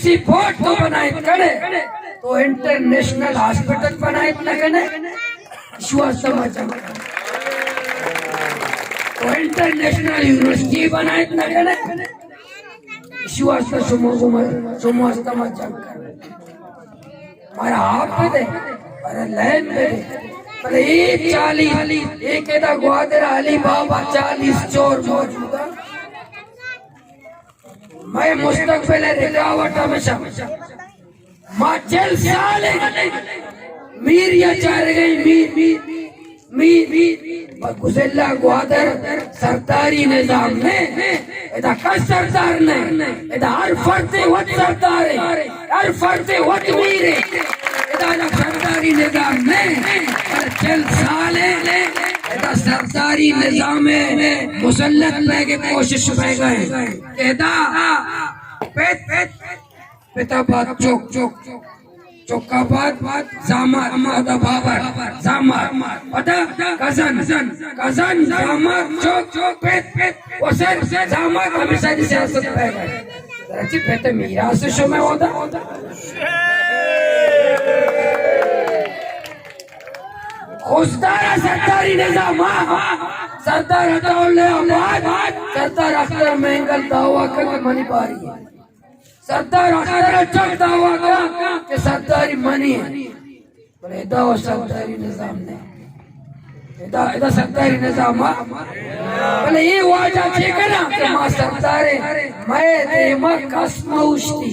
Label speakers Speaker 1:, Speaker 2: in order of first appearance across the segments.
Speaker 1: सी fort तो बनायत कडे तो इंटरनेशनल हॉस्पिटल बनायत न कने विश्वास समाजम तो इंटरनेशनल यूनिवर्सिटी बनायत न कने विश्वास समाज समाजम मारा आप दे अरे लैन दे पर एक 40 एक एदा ग्वादर अली बाबा 40 चोर मौजूदा मैं मुस्तकबिल रिकावट हमेशा माँ चल साले मीर या चार गई मीर गुजल्ला ग्वादर सरदारी निजाम ने इधर का सरदार ने इधर हर फर्दे वत सरदार है हर फर्दे वत मीर है इधर सरदारी निजाम ने चल साले इधर सरदारी निजाम में मुसल्लत पे के कोशिश पे गए इधर पिताबाद चौक चौकाबाद जामर अदा बाबर जामर पता कजन जामर चौक पे वसर जामर हमेशा की सियासत पे गए रची पे मीरास शो में होता खुशदारा सरदारी निजाम सरदार हटौले आबाद सरदार अख्तर मेंगल दावा कर मनी पारी है सरदार अख्तर चक दावा का कि सरदारी मनी है पर इदा वो सरदारी निजाम ने इदा सरदारी निजाम भले ये वाजा छे ना कि मां सरदारे मैं देमा कसम उष्टी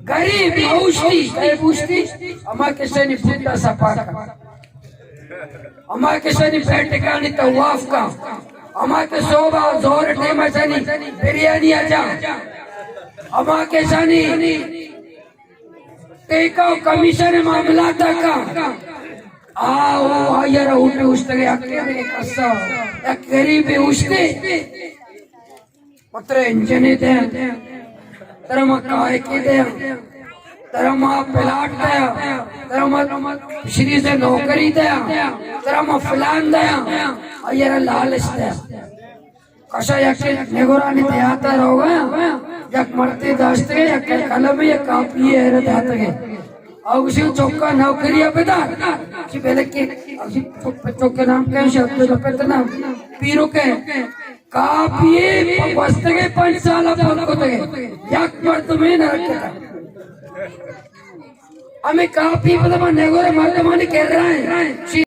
Speaker 1: गरीब उष्टी कई उष्टी अमा किसे नहीं फुटा सपाका अमा किसे नहीं बैठ टिकानी तवाफ का अमा के सोबा जोर टेमा चनी बिरयानी आजा अमा के जानी टेका कमीशन मामला तका आओ आयर उठे उठे अकेले कसा एक गरीब उठे पत्र इंजने दे तरम काय के दे तरम प्लाट दे तरम श्री से नौकरी दे तरम फलान दे आयर लालच दे कशा यके नेगोरानी दे आता रहोगा यक मरते दास्ते यक कलम या कापी है रे दाते के औसी चौका नौकरी अबेदा कि पहले के औसी चौके नाम के शब्द लपत नाम पीरो के कापी वस्ते के 5 साल अपन को ते यक मर्द में न रखता हमें कापी मतलब नेगोरे मर्द माने कह रहा है